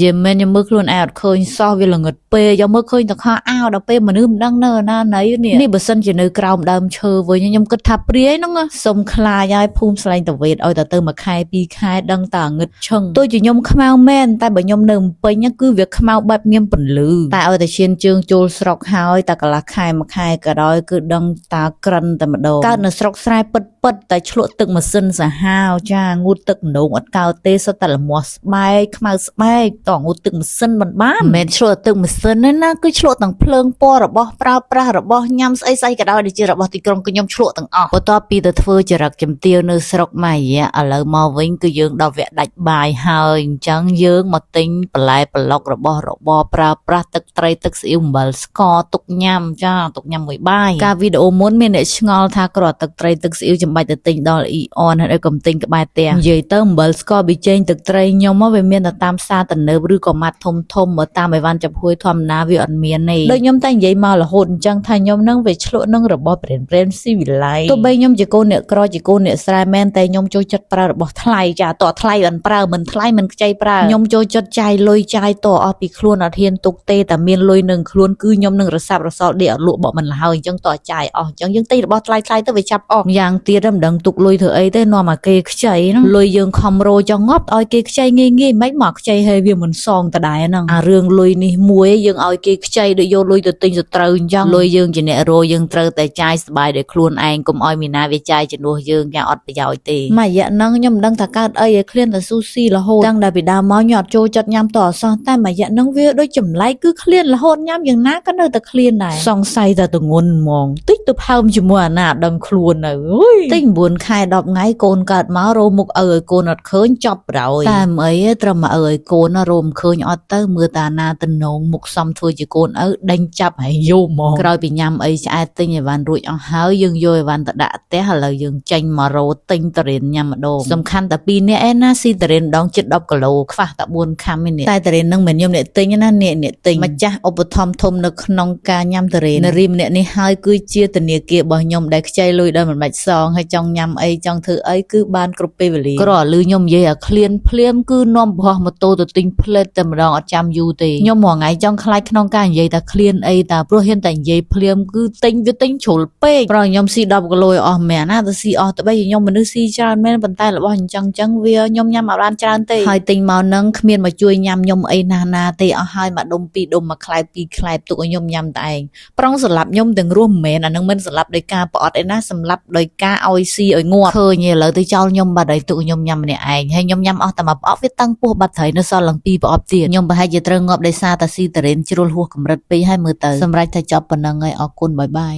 យេមែនខ្ញុំមើលខ្លួនឯងអត់ឃើញសោះវាល្ងឹតពេកយកមើលឃើញតែខោអាវដល់ពេលមនុស្សមិនដឹងនៅណាណីនេះបើសិនជានៅក្រោមដើមឈើវិញខ្ញុំគិតថាព្រាយហ្នឹងសុំខ្លាចហើយភូមិស្លែងតាវេតឲ្យតែទៅមួយខែពីរខែដឹងតែងឹតឈឹងទោះជាខ្ញុំខ្មៅមែនតែបើខ្ញុំនៅពេញគឺវាខ្មៅបែបមានពន្លឺតែឲ្យតែឈានជើងចូលស្រុកហើយតែកន្លះខែមួយខែក៏ដោយគឺដឹងតាក្រិនតែម្ដងកើតនៅស្រុកស្រែពិតតែឆ្លក់ទឹកម៉ាស៊ីនសាហាវចាងូតទឹកម្ដងអត់កោតទេសុទ្ធតែលមាស់ស្បែកខ្មៅស្បែកតងូតទឹកម៉ាស៊ីនមិនបានមិនមែនឆ្លក់ទឹកម៉ាស៊ីនទេណាគឺឆ្លក់ទាំងភ្លើងពណ៌របស់ប្រើប្រាស់របស់ញ៉ាំស្អីក៏ដោយដូចជារបស់ទីក្រុងគឺខ្ញុំឆ្លក់ទាំងអស់បន្ទាប់ពីទៅធ្វើចរិតជំទាវនៅស្រុកម៉ាយ៉ាឥឡូវមកវិញគឺយើងដល់វគ្គដាច់បាយហើយអញ្ចឹងយើងមកទិញបន្លែប្លុករបស់របរប្រើប្រាស់ទឹកត្រីទឹកស្អ៊ីវអំបិលស្ករទុកញ៉ាំចាទុកញ៉ាំមួយបាយការវីដេអូមុនមានអ្នកឆ្ងល់ថាគ្រាន់ទឹកត្រីទឹកស្អ៊ីវចាំបាច់ទៅទិញដល់អ៊ីអនហើយកុំទិញក្បែរផ្ទះនិយាយទៅអំបិលស្ករប៊ីចេងទឹកត្រីខ្ញុំមកវាមានតែតាមផ្សារទំនើបឬក៏ម៉ាត់ធំមកតាមអីវ៉ាន់ចាប់ហួយធម្មតាវាអត់មានទេដូចខ្ញុំតែនិយាយមករហូតអញ្ចឹងថាខ្ញុំនឹងវាឆ្លក់នឹងរបស់ប្រេនស៊ីវិល័យទោះបីខ្ញុំជាកូនអ្នកក្រជាកូនអ្នកស្រែមែនតែខ្ញុំចូលចិត្តប្រើរបស់ថ្លៃចាតថ្លៃមិនប្រើមិនថ្លៃមិនខ្ចីប្រើខ្ញុំចូលចិត្តចាយលុយចាយតអស់ពីខ្លួនអត់ហ៊ានទុកទេតែមានលុយនឹងខ្លួនគឺខ្ញុំនឹងរសាប់រសល់ដេកអត់លក់បកមិនហើយអញ្ចឹងតចាយអស់អញ្ចឹងយើងទិញរបស់ថ្លៃទៅវាចាប់អស់យ៉ាងទៀតមិនដឹងទុកលុយធ្វើអីទេនាំមកគេខ្ចីហ្នឹងលុយយើងខំរោចង់ងាប់ឲ្យគេខ្ចីងាយមិនមកខ្ចីហើយវាមិនសងតដែរហ្នឹងអារឿងលុយនេះមួយយើងឲ្យគេខ្ចីដូចយកលុយទៅទិញសត្រូវអញ្ចឹងលុយយើងជាអ្នករោយើងត្រូវតែចាយស្បាយដោយខ្លួនឯងកុំឲ្យមីណាវាចាយជំនួសយើងយ៉ាងអត់ប្រយោជន៍ទេមួយរយៈហ្នឹងខ្ញុំមិនដឹងថាកើតអីឲ្យឃ្លានតែស៊ូស៊ីរហូតតាំងតែពីដើមមកខ្ញុំអត់ចូលចិត្តញ៉ាំតអសោះតែមួយរយៈហ្នឹងវាដូចចម្លែកគឺឃ្លានរហូតញ៉ាំយ៉ាងណាក៏នៅតែឃ្លានដែរសង្ស័យតែទងន់ហ្មងតិចទៅផើមជាមួយអាណាដឹងខ្លួននៅអើយតិច9ខែ10ថ្ងៃកូនកើតមករោមុខឪឲ្យកូនអត់ឃើញចប់ប្រហើយតែមិនអីត្រឹមឪឲ្យកូនរោមឃើញអត់ទៅមើលតាណាតំណងមុខសំធ្វើជាកូនឪដេញចាប់ហើយយំហ្មងក្រោយពីញ៉ាំអីឆ្អែតទិញអីវ៉ាន់រួចអស់ហើយយើងយកអីវ៉ាន់ទៅដាក់ផ្ទះឥឡូវយើងចេញមករោទិញតរៀនញ៉ាំម្ដងសំខាន់តែ2នាក់ឯណាស៊ីតរៀនម្ដងជិត10គីឡូខ្វះតែ4ខាំឯនេះតែតរៀននឹងមិនខ្ញុំអ្នកទិញណាអ្នកទិញម្ចាស់ឧបត្ថម្ភធំនៅក្នុងការញ៉ាំតរៀននារីម្នាក់នេះហើយគឺជាធនាគាររបស់ខ្ញុំដែលខ្ចីលុយដល់មិនបាច់សងហើយចង់ញ៉ាំអីចង់ធ្វើអីគឺបានគ្រប់ពេលវេលាក្រឮខ្ញុំនិយាយអាឃ្លានភ្លាមគឺនាំបរោះម៉ូតូទៅទិញផ្លេតតែម្ដងអត់ចាំយូរទេខ្ញុំមួយថ្ងៃចង់ខ្លាចក្នុងការនិយាយតែឃ្លានអីតាព្រោះហ៊ានតែនិយាយភ្លាមគឺទិញវាទិញជ្រុលពេកព្រោះខ្ញុំស៊ី10គីឡូអស់មែនណាទៅស៊ីអស់ទៅបីខ្ញុំមនុស្សស៊ីច្រើនមែនប៉ុន្តែរបស់អញ្ចឹងវាខ្ញុំញ៉ាំអត់បានច្រើនទេហើយទិញមកនឹងគ្មានមកជួយញ៉ាំខ្ញុំអីណាទេអស់ហើយមកដុំ2ដុំមកខ្លែប2ខ្លែបទុកឲ្យខ្ញុំញ៉ាំតែឯងប្រងសម្លាប់ខ្ញុំទាំងរស់មិនមែនអានឹងមិនសម្លាប់ដោយការប្រអត់ឯណាសម្លាប់ដោយការឲ្យស៊ីឲ្យងាប់ឃើញឥឡូវទៅចោលខ្ញុំបាត់ហើយទុកខ្ញុំញ៉ាំម្នាក់ឯងហើយខ្ញុំញ៉ាំអស់តែមួយប្រអប់វាតឹងពោះបាត់ហើយនៅសល់ឡើង2ប្រអប់ទៀតខ្ញុំប្រហែលជាត្រូវងាប់ដោយសារតែស៊ីតរ៉េនជ្រុលហួសកម្រិតពេកហើយមើលទៅសម្រាប់តែចប់ប៉ុណ្្នឹងហើយអរគុណបាយបាយ